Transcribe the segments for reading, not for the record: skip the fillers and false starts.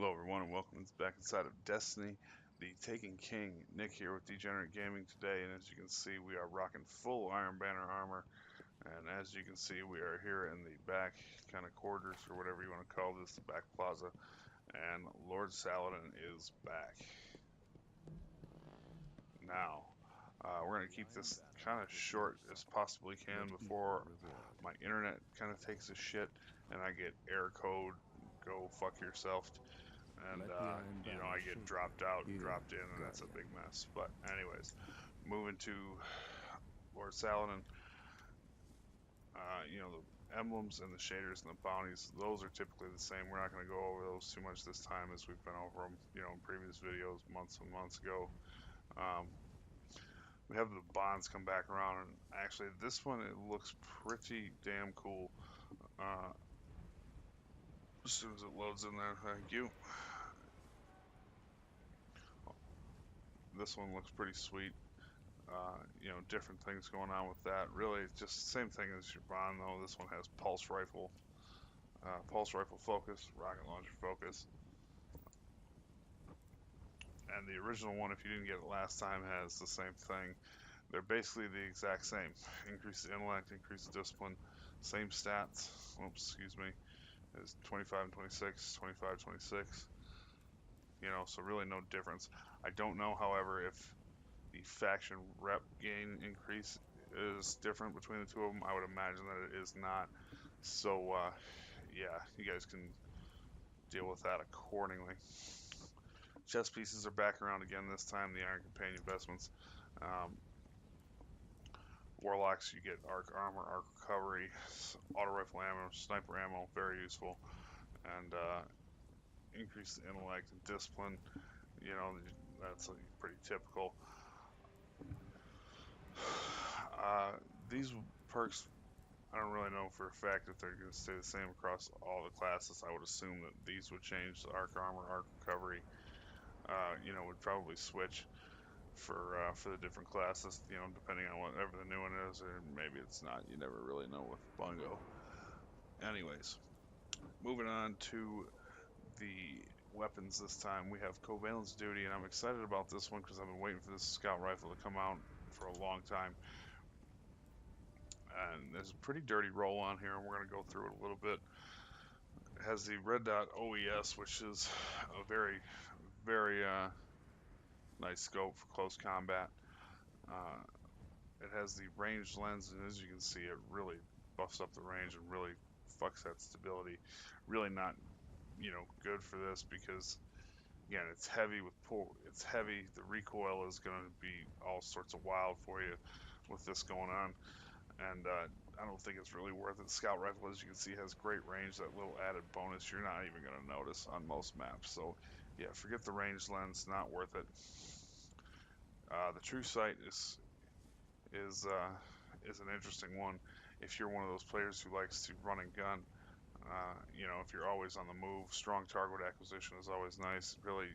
Hello, everyone, and welcome back inside of Destiny, the Taken King. Nick here with Degenerate Gaming today, and as you can see, we are rocking full Iron Banner armor. And as you can see, we are here in the back kind of quarters, or whatever you want to call this, the back plaza. And Lord Saladin is back. Now, we're going to keep this kind of short as possibly can before my internet kind of takes a shit and I get error code, go fuck yourself, and I get dropped out and dropped in, and that's a big mess. But anyways, moving to Lord Saladin, the emblems and the shaders and the bounties, those are typically the same. We're not going to go over those too much this time as we've been over them, in previous videos months and months ago. Um, we have the bonds come back around, and actually this one, it looks pretty damn cool. As soon as it loads in there, thank you. This one looks pretty sweet. Different things going on with that. Really, it's just the same thing as your Bond, though. This one has pulse rifle focus, rocket launcher focus, and the original one, if you didn't get it last time, has the same thing. They're basically the exact same. Increased intellect, increased discipline, same stats. Oops, excuse me. Is 25 and 26, 25, 26. So really no difference. I don't know, however, if the faction rep gain increase is different between the two of them. I would imagine that it is not. So, yeah, you guys can deal with that accordingly. Chest pieces are back around again this time, the Iron Companion investments. Warlocks, you get arc armor, arc recovery, auto rifle ammo, sniper ammo, very useful. And increased intellect and discipline, that's pretty typical. These perks, I don't really know for a fact if they're going to stay the same across all the classes. I would assume that these would change. The arc armor, arc recovery, would probably switch for the different classes, depending on whatever the new one is, or maybe it's not. You never really know with Bungo. Anyways, moving on to the weapons this time. We have Covalence Duty, and I'm excited about this one because I've been waiting for this scout rifle to come out for a long time. And there's a pretty dirty roll on here, and we're going to go through it a little bit. It has the red dot OES, which is a very, very nice scope for close combat. It has the ranged lens, and as you can see, it really buffs up the range and really fucks that stability. Really not, good for this because, again, it's heavy with pull. It's heavy. The recoil is going to be all sorts of wild for you with this going on. And I don't think it's really worth it. Scout rifle, as you can see, has great range. That little added bonus you're not even going to notice on most maps. So, yeah, forget the range lens. Not worth it. The true sight is an interesting one. If you're one of those players who likes to run and gun, if you're always on the move, strong target acquisition is always nice. Really,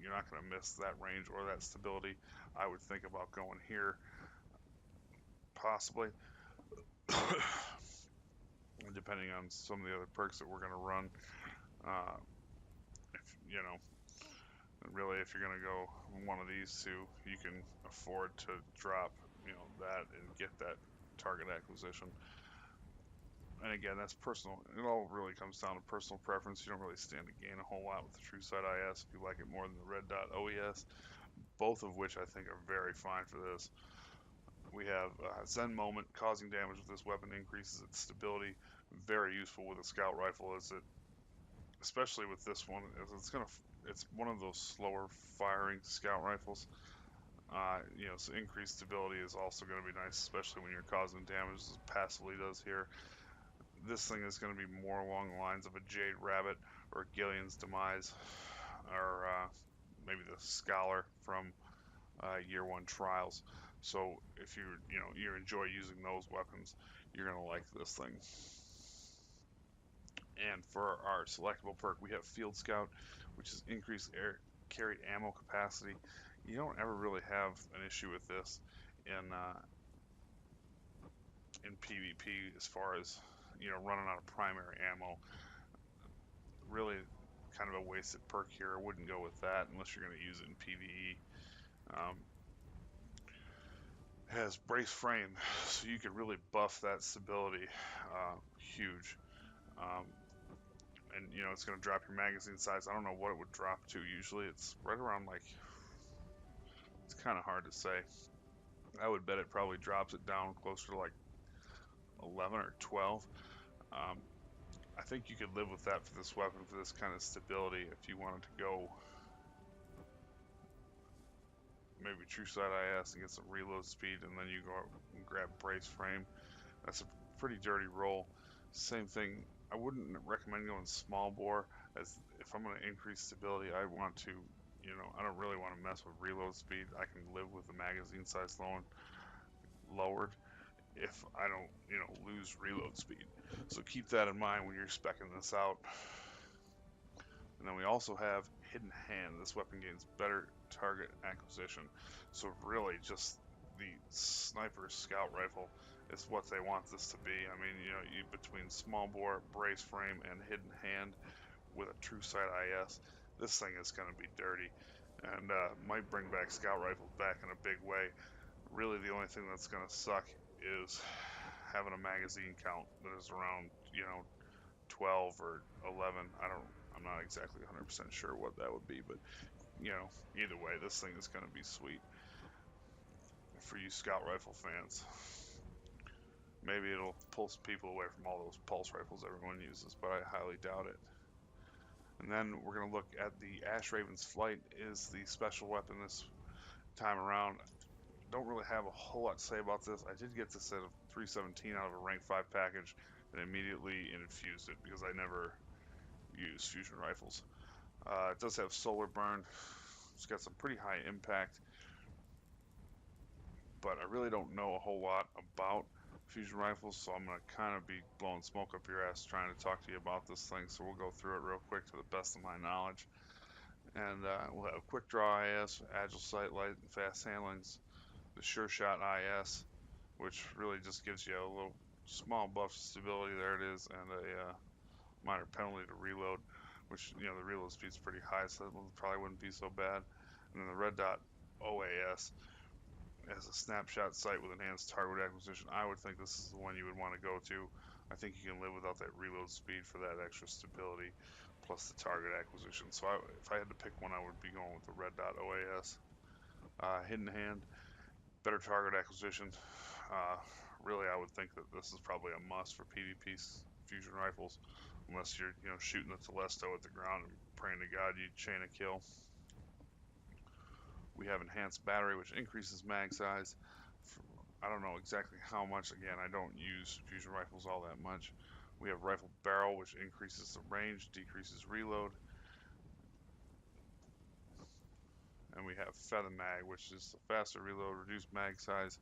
you're not going to miss that range or that stability. I would think about going here, possibly. Depending on some of the other perks that we're going to run. Really, if you're going to go one of these two, you can afford to drop, that and get that target acquisition. And again, that's personal. It all really comes down to personal preference. You don't really stand to gain a whole lot with the True Sight IS if you like it more than the Red Dot OES, both of which I think are very fine for this. We have Zen Moment, causing damage with this weapon increases its stability. Very useful with a scout rifle, especially with this one, it's one of those slower firing scout rifles. So increased stability is also going to be nice, especially when you're causing damage as it passively does here. This thing is going to be more along the lines of a Jade Rabbit or Gillian's Demise, or maybe the Scholar from Year 1 Trials. So if you enjoy using those weapons, you're going to like this thing. And for our selectable perk, we have Field Scout, which is increased air carry ammo capacity. You don't ever really have an issue with this in PvP as far as running out of primary ammo. Really, kind of a wasted perk here. I wouldn't go with that unless you're going to use it in PvE. Has brace frame, so you can really buff that stability. Huge. And you know, it's going to drop your magazine size. I don't know what it would drop to. Usually it's right around, like, it's kind of hard to say. I would bet it probably drops it down closer to like 11 or 12. I think you could live with that for this weapon, for this kind of stability. If you wanted to go maybe True Sight IS and get some reload speed, and then you go and grab brace frame, that's a pretty dirty roll. Same thing, I wouldn't recommend going small bore, as if I'm going to increase stability, I want to, you know, I don't really want to mess with reload speed. I can live with the magazine size lowered if I don't, you know, lose reload speed. So keep that in mind when you're speccing this out. And then we also have Hidden Hand. This weapon gains better target acquisition. So really just the sniper scout rifle is what they want this to be. I mean, you know, between small bore, brace frame, and Hidden Hand with a True Sight IS, this thing is going to be dirty. And might bring back scout rifles back in a big way. Really the only thing that's going to suck is having a magazine count that is around, you know, 12 or 11. I'm not exactly 100% sure what that would be, but you know, either way, this thing is going to be sweet for you scout rifle fans. Maybe it'll pull some people away from all those pulse rifles everyone uses, but I highly doubt it. And then we're going to look at the Ash Raven's Flight is the special weapon this time around. Don't really have a whole lot to say about this. I did get this at a 317 out of a rank 5 package and immediately infused it because I never use fusion rifles. It does have solar burn. It's got some pretty high impact, but I really don't know a whole lot about fusion rifles, so I'm going to kind of be blowing smoke up your ass trying to talk to you about this thing, so we'll go through it real quick to the best of my knowledge. And we'll have quick draw IS, agile sight, light, and fast handlings, the sure shot IS, which really just gives you a little small buff to stability, there it is, and a minor penalty to reload, which, you know, the reload speed's pretty high, so that one probably wouldn't be so bad. And then the red dot OAS as a snapshot sight with enhanced target acquisition. I would think this is the one you would want to go to. I think you can live without that reload speed for that extra stability plus the target acquisition. So if I had to pick one, I would be going with the red dot OAS. Hidden Hand, better target acquisition. Really, I would think that this is probably a must for PvP fusion rifles, unless you're, you know, shooting the Telesto at the ground and praying to God you chain a kill. We have enhanced battery, which increases mag size. I don't know exactly how much. Again, I don't use fusion rifles all that much. We have rifle barrel, which increases the range, decreases reload. And we have feather mag, which is the faster reload, reduced mag size.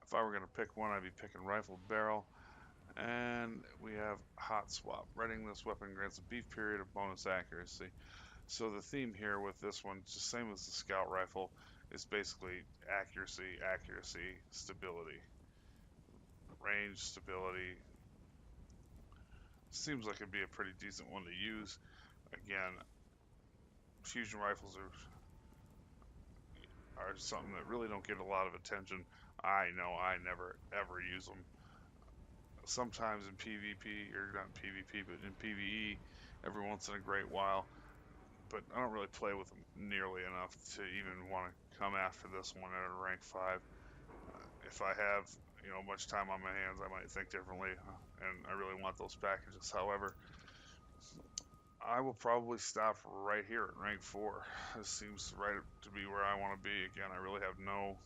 If I were going to pick one, I'd be picking rifle barrel. And we have hot swap. Readying this weapon grants a brief period of bonus accuracy. So the theme here with this one, just same as the scout rifle, is basically accuracy, accuracy, stability. Range, stability. Seems like it'd be a pretty decent one to use. Again, fusion rifles are something that really don't get a lot of attention. I know I never ever use them. Sometimes in PvP, or not PvP, but in PvE, every once in a great while. But I don't really play with them nearly enough to even want to come after this one at a rank 5. If I have, you know, much time on my hands, I might think differently, and I really want those packages. However, I will probably stop right here at rank 4. This seems right to be where I want to be. Again, I really have no,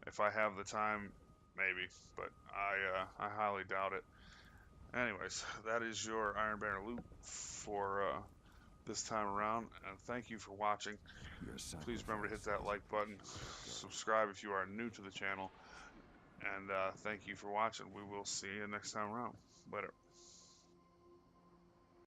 if I have the time, maybe, but I highly doubt it. Anyways, that is your Iron Banner loot for this time around, and thank you for watching. Please remember to hit that like button, subscribe if you are new to the channel, and thank you for watching. We will see you next time around. Later.